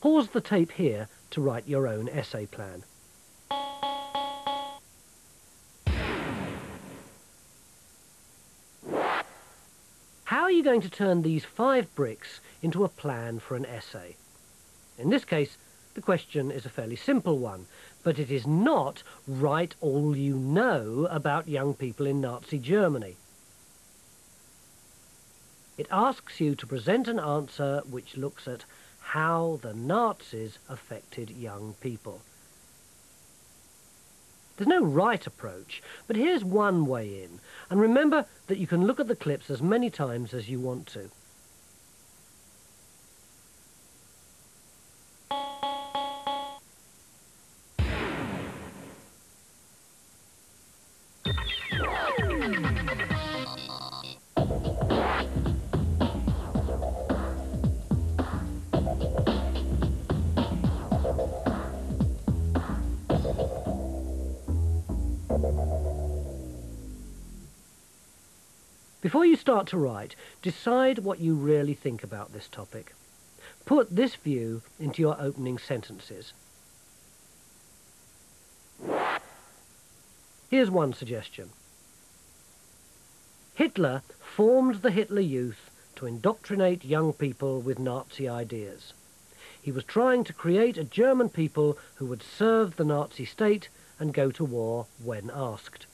Pause the tape here to write your own essay plan. How are you going to turn these 5 bricks into a plan for an essay? In this case, the question is a fairly simple one, but it is not write all you know about young people in Nazi Germany. It asks you to present an answer which looks at how the Nazis affected young people. There's no right approach, but here's one way in, and remember that you can look at the clips as many times as you want to. Before you start to write, decide what you really think about this topic. Put this view into your opening sentences. Here's one suggestion. Hitler formed the Hitler Youth to indoctrinate young people with Nazi ideas. He was trying to create a German people who would serve the Nazi state and go to war when asked.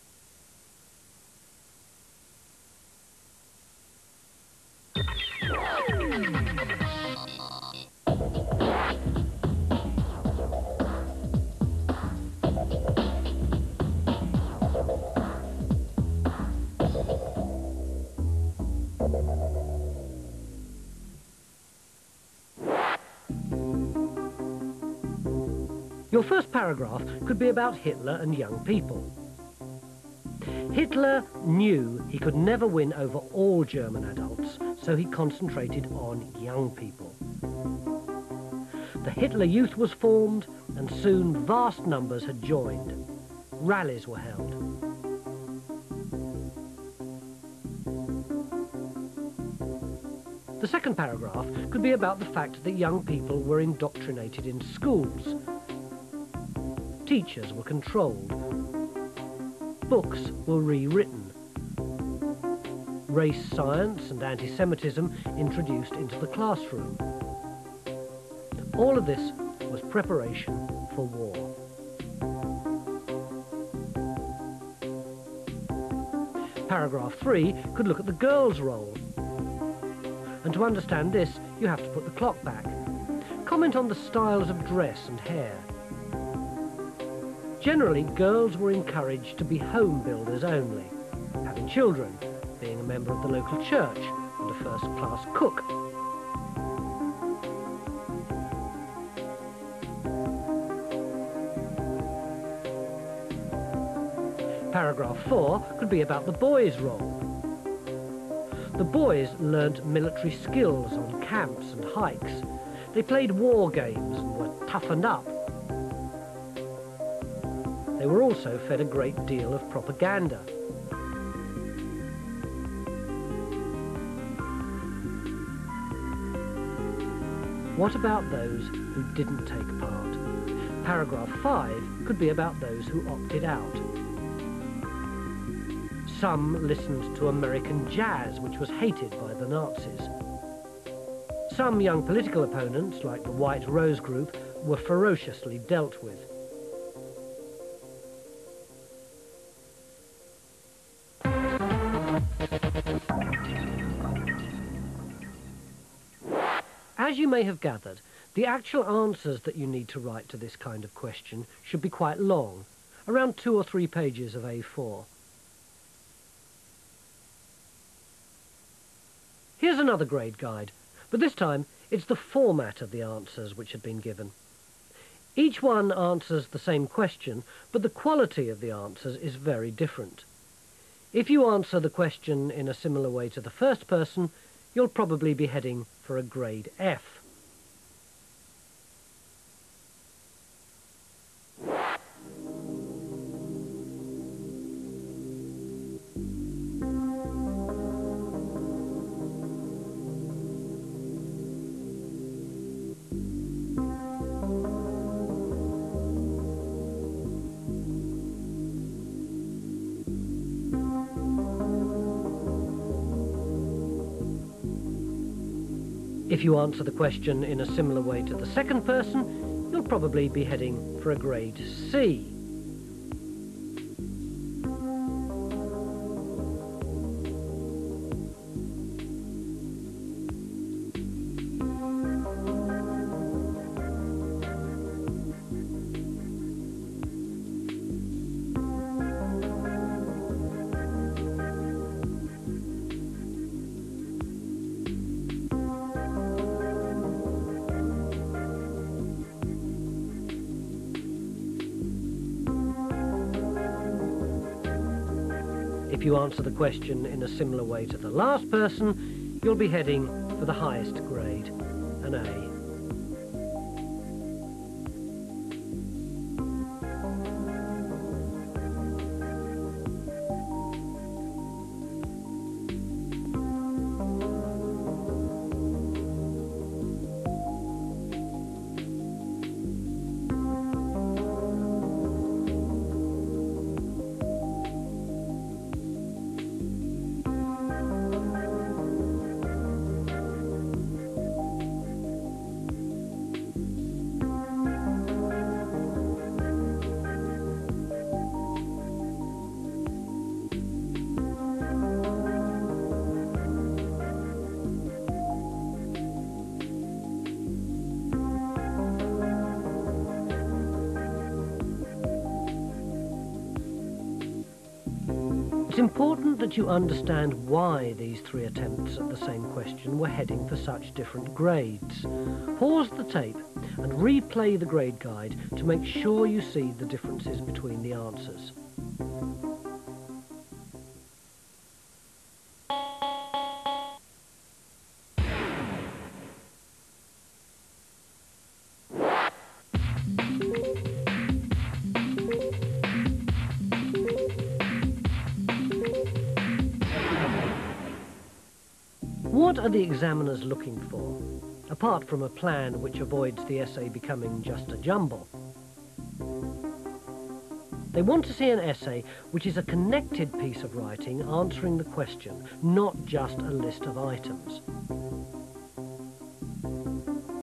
Your first paragraph could be about Hitler and young people. Hitler knew he could never win over all German adults, so he concentrated on young people. The Hitler Youth was formed, and soon vast numbers had joined. Rallies were held. The second paragraph could be about the fact that young people were indoctrinated in schools. Teachers were controlled. Books were rewritten. Race science and anti-Semitism introduced into the classroom. All of this was preparation for war. Paragraph 3 could look at the girls' role. And to understand this, you have to put the clock back. Comment on the styles of dress and hair. Generally, girls were encouraged to be home builders only, having children, being a member of the local church, and a first-class cook. Paragraph 4 could be about the boys' role. The boys learnt military skills on camps and hikes. They played war games and were toughened up. They were also fed a great deal of propaganda. What about those who didn't take part? Paragraph 5 could be about those who opted out. Some listened to American jazz, which was hated by the Nazis. Some young political opponents, like the White Rose Group, were ferociously dealt with. As you may have gathered, the actual answers that you need to write to this kind of question should be quite long, around 2 or 3 pages of A4. Here's another grade guide, but this time it's the format of the answers which had been given. Each one answers the same question, but the quality of the answers is very different. If you answer the question in a similar way to the first person, you'll probably be heading for a grade F. If you answer the question in a similar way to the second person, you'll probably be heading for a grade C. If you answer the question in a similar way to the last person, you'll be heading for the highest grade, an A. It's important that you understand why these 3 attempts at the same question were heading for such different grades. Pause the tape and replay the grade guide to make sure you see the differences between the answers. What are the examiners looking for, apart from a plan which avoids the essay becoming just a jumble? They want to see an essay which is a connected piece of writing answering the question, not just a list of items.